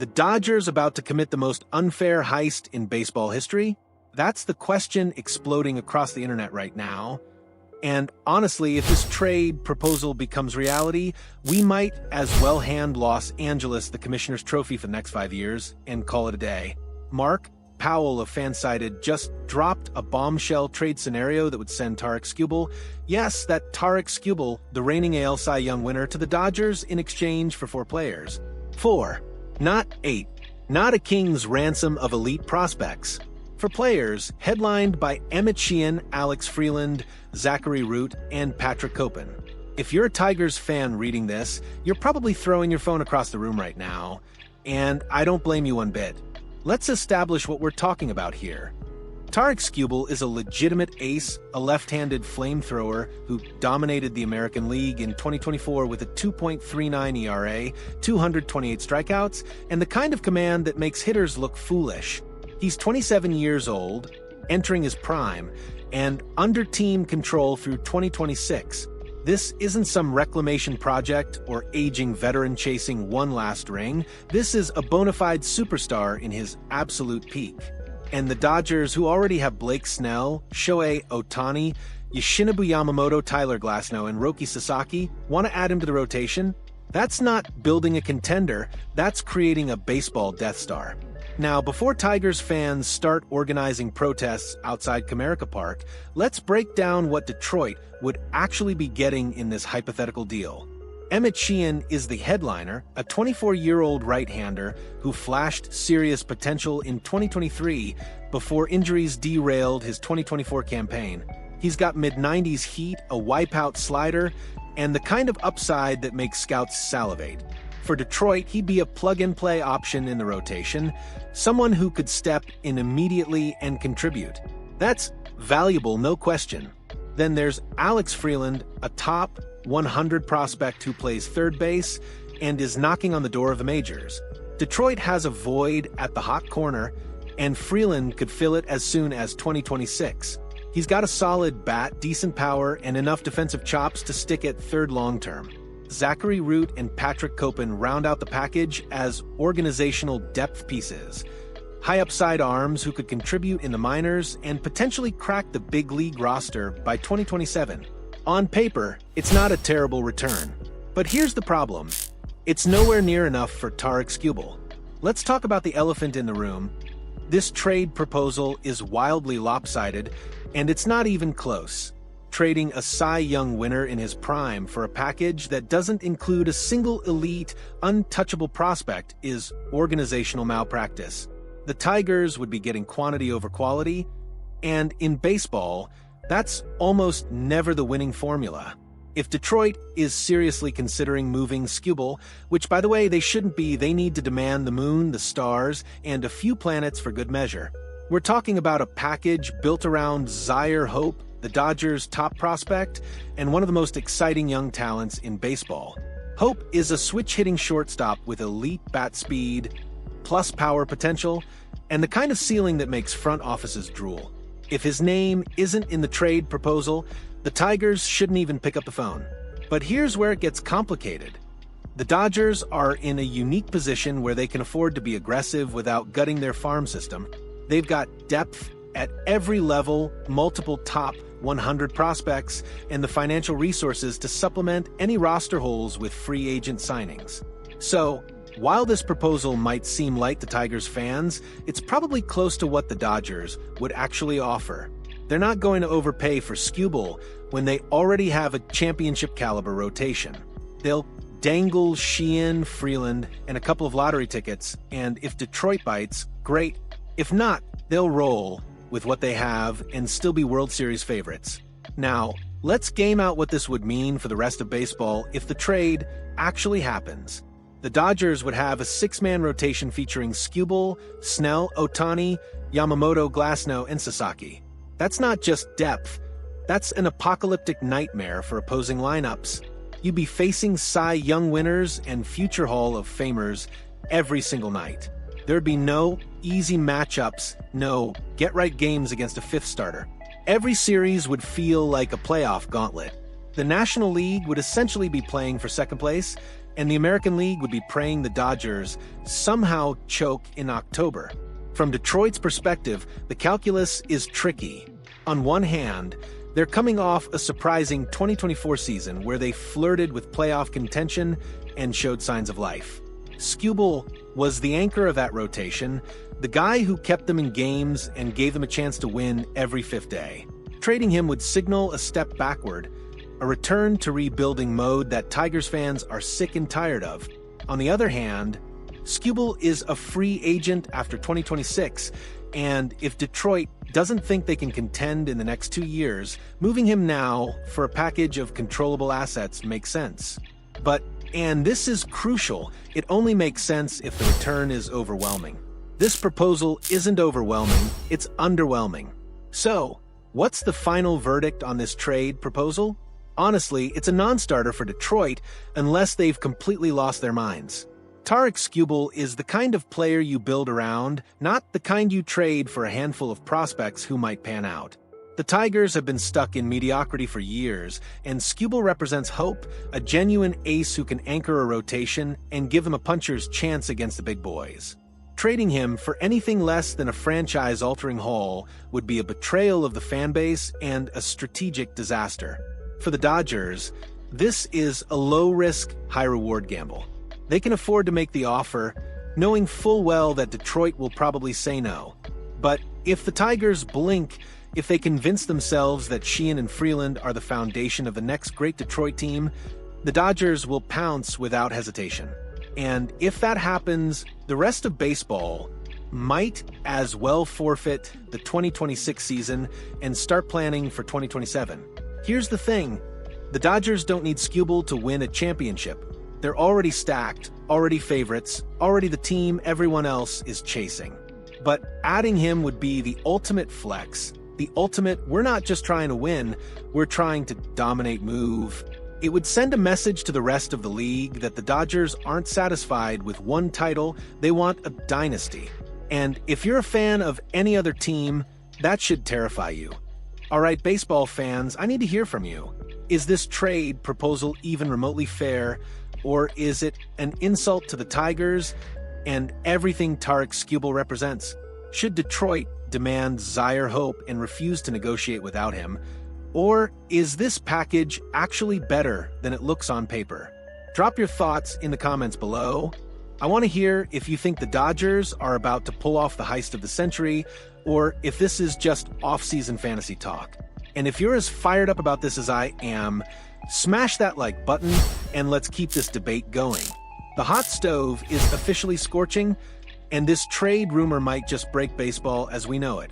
The Dodgers about to commit the most unfair heist in baseball history? That's the question exploding across the internet right now. And honestly, if this trade proposal becomes reality, we might as well hand Los Angeles the commissioner's trophy for the next 5 years and call it a day. Mark Powell of Fansided just dropped a bombshell trade scenario that would send Tarik Skubal, yes, that Tarik Skubal, the reigning AL Cy Young winner, to the Dodgers in exchange for 4 players. 4, not 8. Not a king's ransom of elite prospects. For players, headlined by Emmet Sheehan, Alex Freeland, Zachary Root, and Patrick Copen. If you're a Tigers fan reading this, you're probably throwing your phone across the room right now, and I don't blame you one bit. Let's establish what we're talking about here. Tarik Skubal is a legitimate ace, a left-handed flamethrower who dominated the American League in 2024 with a 2.39 ERA, 228 strikeouts, and the kind of command that makes hitters look foolish. He's 27 years old, entering his prime, and under team control through 2026. This isn't some reclamation project or aging veteran chasing one last ring. This is a bona fide superstar in his absolute peak. And the Dodgers, who already have Blake Snell, Shohei Ohtani, Yoshinobu Yamamoto, Tyler Glasnow, and Roki Sasaki, want to add him to the rotation? That's not building a contender, that's creating a baseball Death Star. Now, before Tigers fans start organizing protests outside Comerica Park, let's break down what Detroit would actually be getting in this hypothetical deal. Emmet Sheehan is the headliner, a 24-year-old right-hander who flashed serious potential in 2023 before injuries derailed his 2024 campaign. He's got mid-90s heat, a wipeout slider, and the kind of upside that makes scouts salivate. For Detroit, he'd be a plug-and-play option in the rotation, someone who could step in immediately and contribute. That's valuable, no question. Then there's Alex Freeland, a top 100 prospect who plays third base and is knocking on the door of the majors. Detroit has a void at the hot corner, and Freeland could fill it as soon as 2026. He's got a solid bat, decent power, and enough defensive chops to stick at third long-term. Zachary Root and Patrick Copen round out the package as organizational depth pieces. High-upside arms who could contribute in the minors and potentially crack the big league roster by 2027. On paper, it's not a terrible return. But here's the problem. It's nowhere near enough for Tarik Skubal. Let's talk about the elephant in the room. This trade proposal is wildly lopsided, and it's not even close. Trading a Cy Young winner in his prime for a package that doesn't include a single elite, untouchable prospect is organizational malpractice. The Tigers would be getting quantity over quality, and in baseball, that's almost never the winning formula. If Detroit is seriously considering moving Skubal, which by the way they shouldn't be, they need to demand the moon, the stars, and a few planets for good measure. We're talking about a package built around Zaire Hope, the Dodgers' top prospect, and one of the most exciting young talents in baseball. Hope is a switch-hitting shortstop with elite bat speed, plus power potential, and the kind of ceiling that makes front offices drool. If his name isn't in the trade proposal, the Tigers shouldn't even pick up the phone. But here's where it gets complicated. The Dodgers are in a unique position where they can afford to be aggressive without gutting their farm system. They've got depth at every level, multiple top 100 prospects, and the financial resources to supplement any roster holes with free agent signings. So, while this proposal might seem light to Tigers fans, it's probably close to what the Dodgers would actually offer. They're not going to overpay for Skubal when they already have a championship-caliber rotation. They'll dangle Sheehan, Freeland, and a couple of lottery tickets, and if Detroit bites, great. If not, they'll roll with what they have and still be World Series favorites. Now, let's game out what this would mean for the rest of baseball if the trade actually happens. The Dodgers would have a 6-man rotation featuring Skubal, Snell, Ohtani, Yamamoto, Glasnow, and Sasaki. That's not just depth, that's an apocalyptic nightmare for opposing lineups. You'd be facing Cy Young winners and future Hall of Famers every single night. There'd be no easy matchups, no get-right games against a fifth starter. Every series would feel like a playoff gauntlet. The National League would essentially be playing for second place, and the American League would be praying the Dodgers somehow choke in October. From Detroit's perspective, the calculus is tricky. On one hand, they're coming off a surprising 2024 season where they flirted with playoff contention and showed signs of life. Skubal was the anchor of that rotation, the guy who kept them in games and gave them a chance to win every fifth day. Trading him would signal a step backward, a return to rebuilding mode that Tigers fans are sick and tired of. On the other hand, Skubal is a free agent after 2026, and if Detroit doesn't think they can contend in the next 2 years, moving him now for a package of controllable assets makes sense. But, and this is crucial, it only makes sense if the return is overwhelming. This proposal isn't overwhelming, it's underwhelming. So, what's the final verdict on this trade proposal? Honestly, it's a non-starter for Detroit unless they've completely lost their minds. Tarik Skubal is the kind of player you build around, not the kind you trade for a handful of prospects who might pan out. The Tigers have been stuck in mediocrity for years, and Skubal represents hope, a genuine ace who can anchor a rotation and give them a puncher's chance against the big boys. Trading him for anything less than a franchise-altering haul would be a betrayal of the fanbase and a strategic disaster. For the Dodgers, this is a low-risk, high-reward gamble. They can afford to make the offer, knowing full well that Detroit will probably say no. But if the Tigers blink, if they convince themselves that Sheehan and Freeman are the foundation of the next great Detroit team, the Dodgers will pounce without hesitation. And if that happens, the rest of baseball might as well forfeit the 2026 season and start planning for 2027. Here's the thing, the Dodgers don't need Skubal to win a championship. They're already stacked, already favorites, already the team everyone else is chasing. But adding him would be the ultimate flex, the ultimate, we're not just trying to win, we're trying to dominate move. It would send a message to the rest of the league that the Dodgers aren't satisfied with one title, they want a dynasty. And if you're a fan of any other team, that should terrify you. All right, baseball fans, I need to hear from you. Is this trade proposal even remotely fair, or is it an insult to the Tigers and everything Tarik Skubal represents? Should Detroit demand Zaire Hope and refuse to negotiate without him? Or is this package actually better than it looks on paper? Drop your thoughts in the comments below. I want to hear if you think the Dodgers are about to pull off the heist of the century, or if this is just off-season fantasy talk. And if you're as fired up about this as I am, smash that like button and let's keep this debate going. The hot stove is officially scorching, and this trade rumor might just break baseball as we know it.